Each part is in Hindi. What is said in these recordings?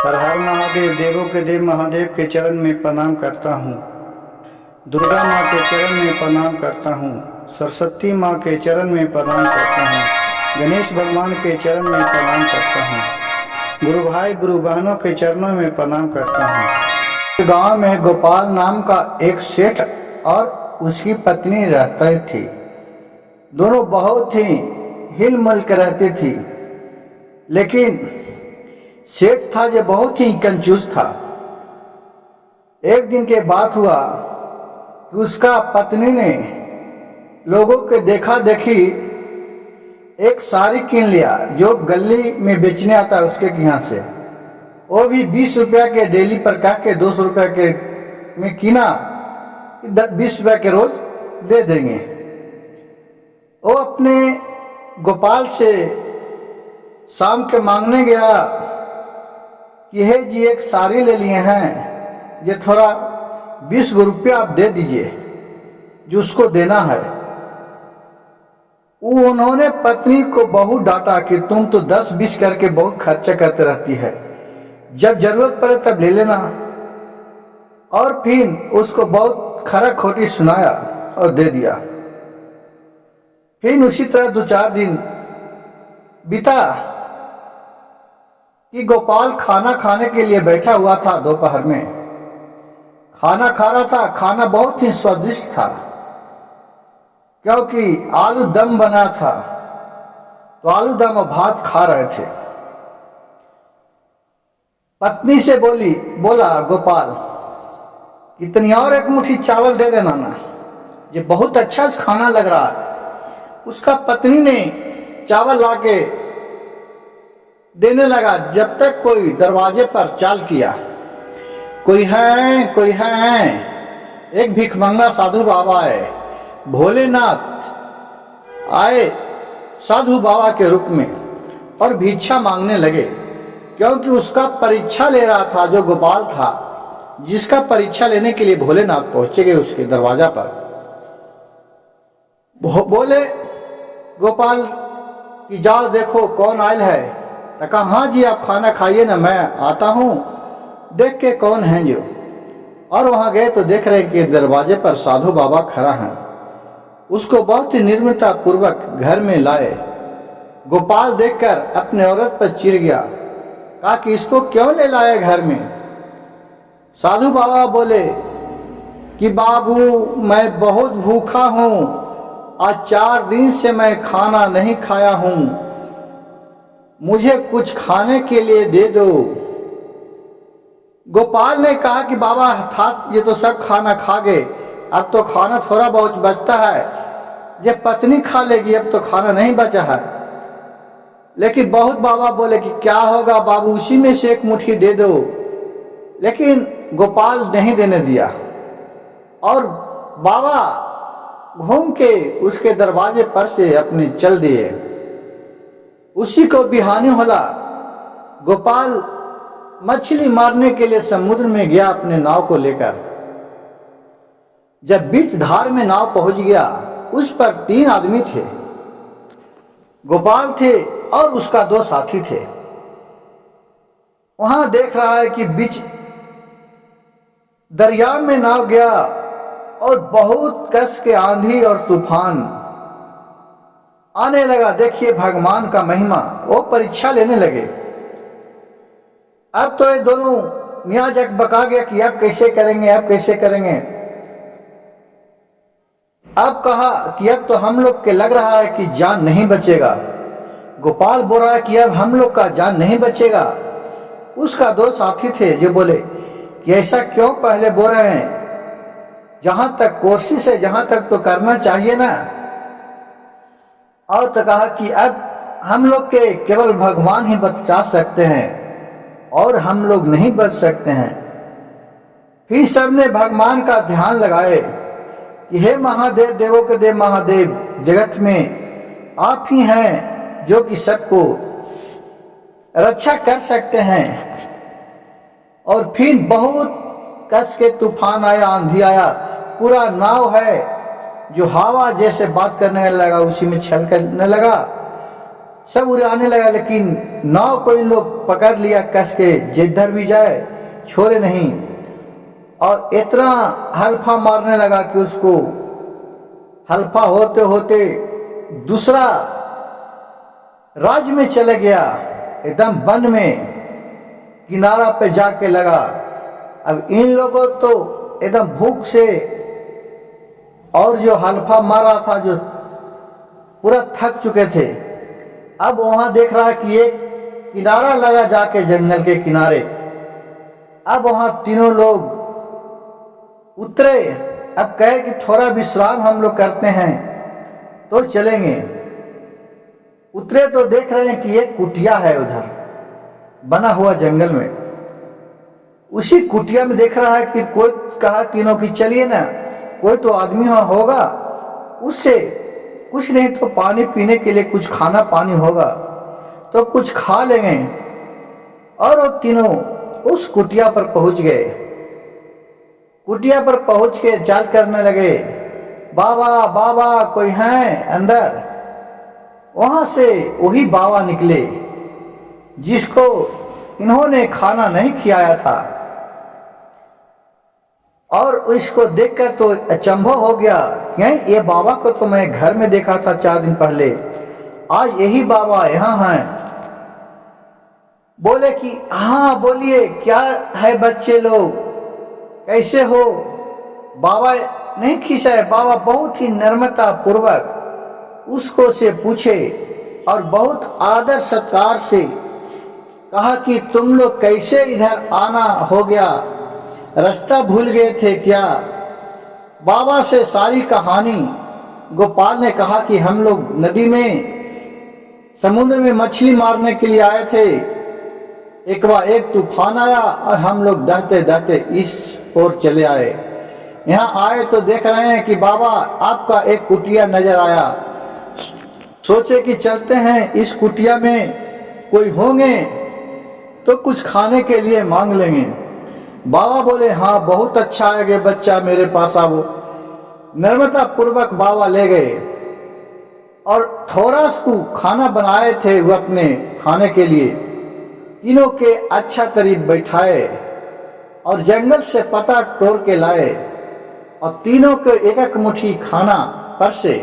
हर हर महादेव, देवों के देव महादेव के चरण में प्रणाम करता हूँ। दुर्गा माँ के चरण में प्रणाम करता हूँ। सरस्वती माँ के चरण में प्रणाम करता हूँ। गणेश भगवान के चरण में प्रणाम करता हूँ। गुरु भाई गुरु बहनों के चरणों में प्रणाम करता हूँ। गांव में गोपाल नाम का एक सेठ और उसकी पत्नी रहती थी। दोनों बहुत ही हिल मिल कर रहती थी, लेकिन सेठ था जो बहुत ही कंजूस था। एक दिन के बात हुआ कि उसका पत्नी ने लोगों के देखा देखी एक साड़ी कीन लिया जो गली में बेचने आता है उसके यहाँ से। वो भी 20 रुपया के डेली पर कह के 200 रुपया के में कीना, 20 रुपया के रोज दे देंगे। वो अपने गोपाल से शाम के मांगने गया कि हे जी एक साड़ी ले लिए हैं, ये थोड़ा 20 रुपया आप दे दीजिए जो उसको देना है। उन्होंने पत्नी को बहुत डांटा कि तुम तो 10-20 करके बहुत खर्चा करते रहती है, जब जरूरत पड़े तब ले लेना। और फिर उसको बहुत खरा खोटी सुनाया और दे दिया। फिर उसी तरह 2-4 दिन बीता कि गोपाल खाना खाने के लिए बैठा हुआ था। दोपहर में खाना खा रहा था। खाना बहुत ही स्वादिष्ट था क्योंकि आलू दम बना था, तो आलू दम और भात खा रहे थे। पत्नी से बोला गोपाल, कितनी और एक मुट्ठी चावल दे देना ना, ये बहुत अच्छा खाना लग रहा है। उसका पत्नी ने चावल लाके देने लगा, जब तक कोई दरवाजे पर चाल किया, कोई है कोई है। एक भिखमंगा साधु बाबा आए, भोलेनाथ आए साधु बाबा के रूप में और भिक्षा मांगने लगे, क्योंकि उसका परीक्षा ले रहा था। जो गोपाल था जिसका परीक्षा लेने के लिए भोलेनाथ पहुंचे गए उसके दरवाजा पर। बोले गोपाल कि जाओ देखो कौन आयल है। तो कहा हाँ जी आप खाना खाइए ना, मैं आता हूँ देख के कौन है जो। और वहां गए तो देख रहे कि दरवाजे पर साधु बाबा खड़ा है। उसको बहुत ही निर्ममता पूर्वक घर में लाए। गोपाल देखकर अपने औरत पर चिढ़ गया, कहा कि इसको क्यों ले लाए घर में। साधु बाबा बोले कि बाबू मैं बहुत भूखा हूँ, आज 4 दिन से मैं खाना नहीं खाया हूँ, मुझे कुछ खाने के लिए दे दो। गोपाल ने कहा कि बाबा था ये तो सब खाना खा गए, अब तो खाना थोड़ा बहुत बचता है, जब पत्नी खा लेगी अब तो खाना नहीं बचा है। लेकिन बहुत बाबा बोले कि क्या होगा बाबू, उसी में से एक मुट्ठी दे दो। लेकिन गोपाल नहीं देने दिया और बाबा घूम के उसके दरवाजे पर से अपने चल दिए। उसी को बिहानी होला गोपाल मछली मारने के लिए समुद्र में गया अपने नाव को लेकर। जब बीच धार में नाव पहुंच गया, उस पर 3 आदमी थे। गोपाल थे और उसका 2 साथी थे। वहां देख रहा है कि बीच दरिया में नाव गया और बहुत कस के आंधी और तूफान आने लगा। देखिए भगवान का महिमा, वो परीक्षा लेने लगे। अब तो ये दोनों मियाँ जग बका गया कि अब कैसे करेंगे, अब कैसे करेंगे। अब कहा कि अब तो हम लोग के लग रहा है कि जान नहीं बचेगा। गोपाल बोल रहा है कि अब हम लोग का जान नहीं बचेगा। उसका 2 साथी थे जो बोले कि ऐसा क्यों पहले बोल रहे हैं, जहां तक कोशिश है जहां तक तो करना चाहिए ना। और तो कहा कि अब हम लोग के केवल भगवान ही बचा सकते हैं और हम लोग नहीं बच सकते हैं। फिर सबने भगवान का ध्यान लगाए कि हे महादेव, देवों के देव महादेव, जगत में आप ही हैं जो कि सबको रक्षा कर सकते हैं। और फिर बहुत कस के तूफान आया, आंधी आया, पूरा नाव है जो हवा जैसे बात करने लगा, उसी में छल करने लगा। सब उड़ाने लगा, लेकिन नाव को इन लोग पकड़ लिया कस के, जिधर भी जाए छोड़े नहीं। और इतना हल्फा मारने लगा कि उसको हल्फा होते होते दूसरा राज्य में चले गया, एकदम वन में किनारा पे जाके लगा। अब इन लोगों तो एकदम भूख से और जो हल्फा मारा था, जो पूरा थक चुके थे, अब वहां देख रहा है कि एक किनारा लगा जाके जंगल के किनारे। अब वहां तीनों लोग उतरे। अब कहे कि थोड़ा विश्राम हम लोग करते हैं तो चलेंगे। उतरे तो देख रहे हैं कि एक कुटिया है उधर बना हुआ जंगल में। उसी कुटिया में देख रहा है कि कोई कहा तीनों की चलिए ना, कोई तो आदमी वहां होगा, उससे कुछ नहीं तो पानी पीने के लिए कुछ खाना पानी होगा तो कुछ खा लेंगे। और वो तीनों उस कुटिया पर पहुंच गए। कुटिया पर पहुंच के चाल करने लगे, बाबा बाबा कोई है अंदर। वहां से वही बाबा निकले जिसको इन्होंने खाना नहीं खिलाया था। और इसको देखकर तो अचंभव हो गया, ये बाबा को तो मैं घर में देखा था 4 दिन पहले, आज यही बाबा यहाँ हैं। बोले कि हाँ बोलिए क्या है बच्चे लोग, कैसे हो। बाबा नहीं खिसाए, बाबा बहुत ही नम्रता पूर्वक उसको से पूछे और बहुत आदर सत्कार से कहा कि तुम लोग कैसे इधर आना हो गया, रास्ता भूल गए थे क्या। बाबा से सारी कहानी गोपाल ने कहा कि हम लोग नदी में समुद्र में मछली मारने के लिए आए थे, एक बार एक तूफान आया और हम लोग दहते दहते इस ओर चले आए। यहाँ आए तो देख रहे हैं कि बाबा आपका एक कुटिया नजर आया, सोचे कि चलते हैं इस कुटिया में कोई होंगे तो कुछ खाने के लिए मांग लेंगे। बाबा बोले हाँ बहुत अच्छा है कि बच्चा मेरे पास आओ। नम्रता पूर्वक बाबा ले गए और थोड़ा सा खाना बनाए थे वो अपने खाने के लिए। तीनों के अच्छा तरीब बैठाए और जंगल से पत्ता तोड़ के लाए और तीनों को एक एक मुट्ठी खाना परसे।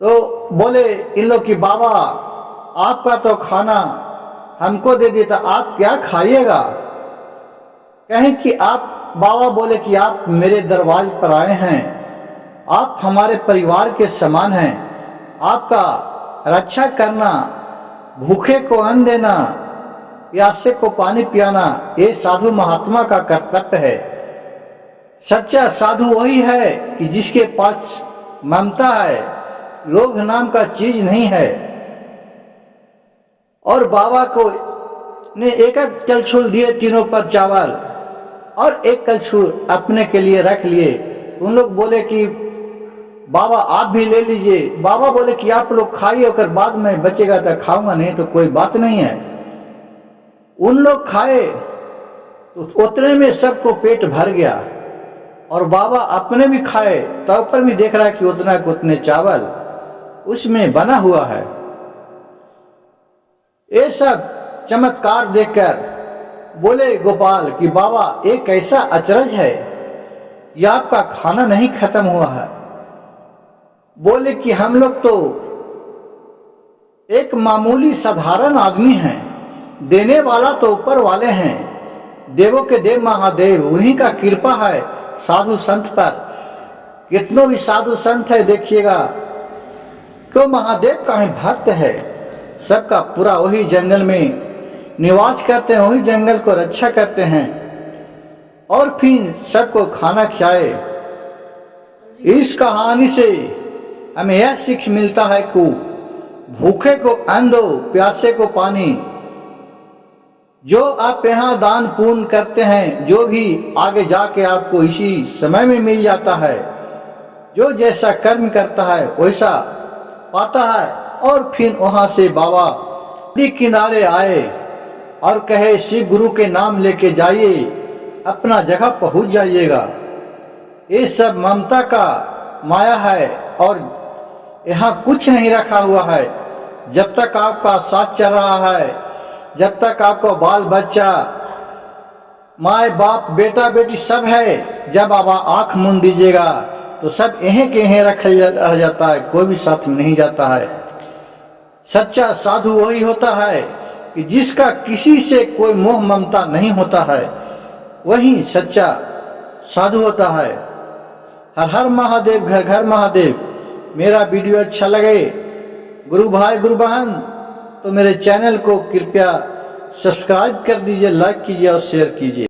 तो बोले इन लोग कि बाबा आपका तो खाना हमको दे देता, आप क्या खाइएगा। कहें कि आप, बाबा बोले कि आप मेरे दरबार पर आए हैं, आप हमारे परिवार के समान हैं, आपका रक्षा करना, भूखे को अन्न देना, प्यासे को पानी पियाना ये साधु महात्मा का कर्तव्य है। सच्चा साधु वही है कि जिसके पास ममता है, लोभ नाम का चीज नहीं है। और बाबा को ने एक एक कलछुल दिए तीनों पर चावल और एक कलछुल अपने के लिए रख लिए। उन लोग बोले कि बाबा आप भी ले लीजिए। बाबा बोले कि आप लोग खाइए, अगर बाद में बचेगा तो खाऊंगा, नहीं तो कोई बात नहीं है। उन लोग खाए तो उतने में सबको पेट भर गया और बाबा अपने भी खाए तो ऊपर भी देख रहा है कि उतना को उतने चावल उसमें बना हुआ है। ये सब चमत्कार देखकर बोले गोपाल कि बाबा एक ऐसा अचरज है, यह आपका खाना नहीं खत्म हुआ है। बोले कि हम लोग तो एक मामूली साधारण आदमी हैं, देने वाला तो ऊपर वाले हैं, देवों के देव महादेव, उन्हीं का कृपा है साधु संत पर। कितनों भी साधु संत है देखिएगा, क्यों महादेव का ही भक्त है, सबका पूरा वही जंगल में निवास करते हैं, वही जंगल को रक्षा करते हैं और फिर सबको खाना खिलाए। इस कहानी से हमें यह सीख मिलता है कि भूखे को अन्न दो, प्यासे को पानी। जो आप यहाँ दान पुण्य करते हैं, जो भी आगे जाके आपको इसी समय में मिल जाता है। जो जैसा कर्म करता है वैसा पाता है। और फिर वहां से बाबा नदी किनारे आए और कहे शिव गुरु के नाम लेके जाइए, अपना जगह पहुंच जाइएगा। ये सब ममता का माया है और यहाँ कुछ नहीं रखा हुआ है। जब तक आपका साथ चल रहा है, जब तक आपको बाल बच्चा, माए बाप, बेटा बेटी सब है, जब आप आंख मूंद दीजिएगा तो सब यहीं के यहीं रह जाता है, कोई भी साथ में नहीं जाता है। सच्चा साधु वही होता है कि जिसका किसी से कोई मोह ममता नहीं होता है, वही सच्चा साधु होता है। हर हर महादेव, घर घर महादेव। मेरा वीडियो अच्छा लगे गुरु भाई गुरु बहन तो मेरे चैनल को कृपया सब्सक्राइब कर दीजिए, लाइक कीजिए और शेयर कीजिए।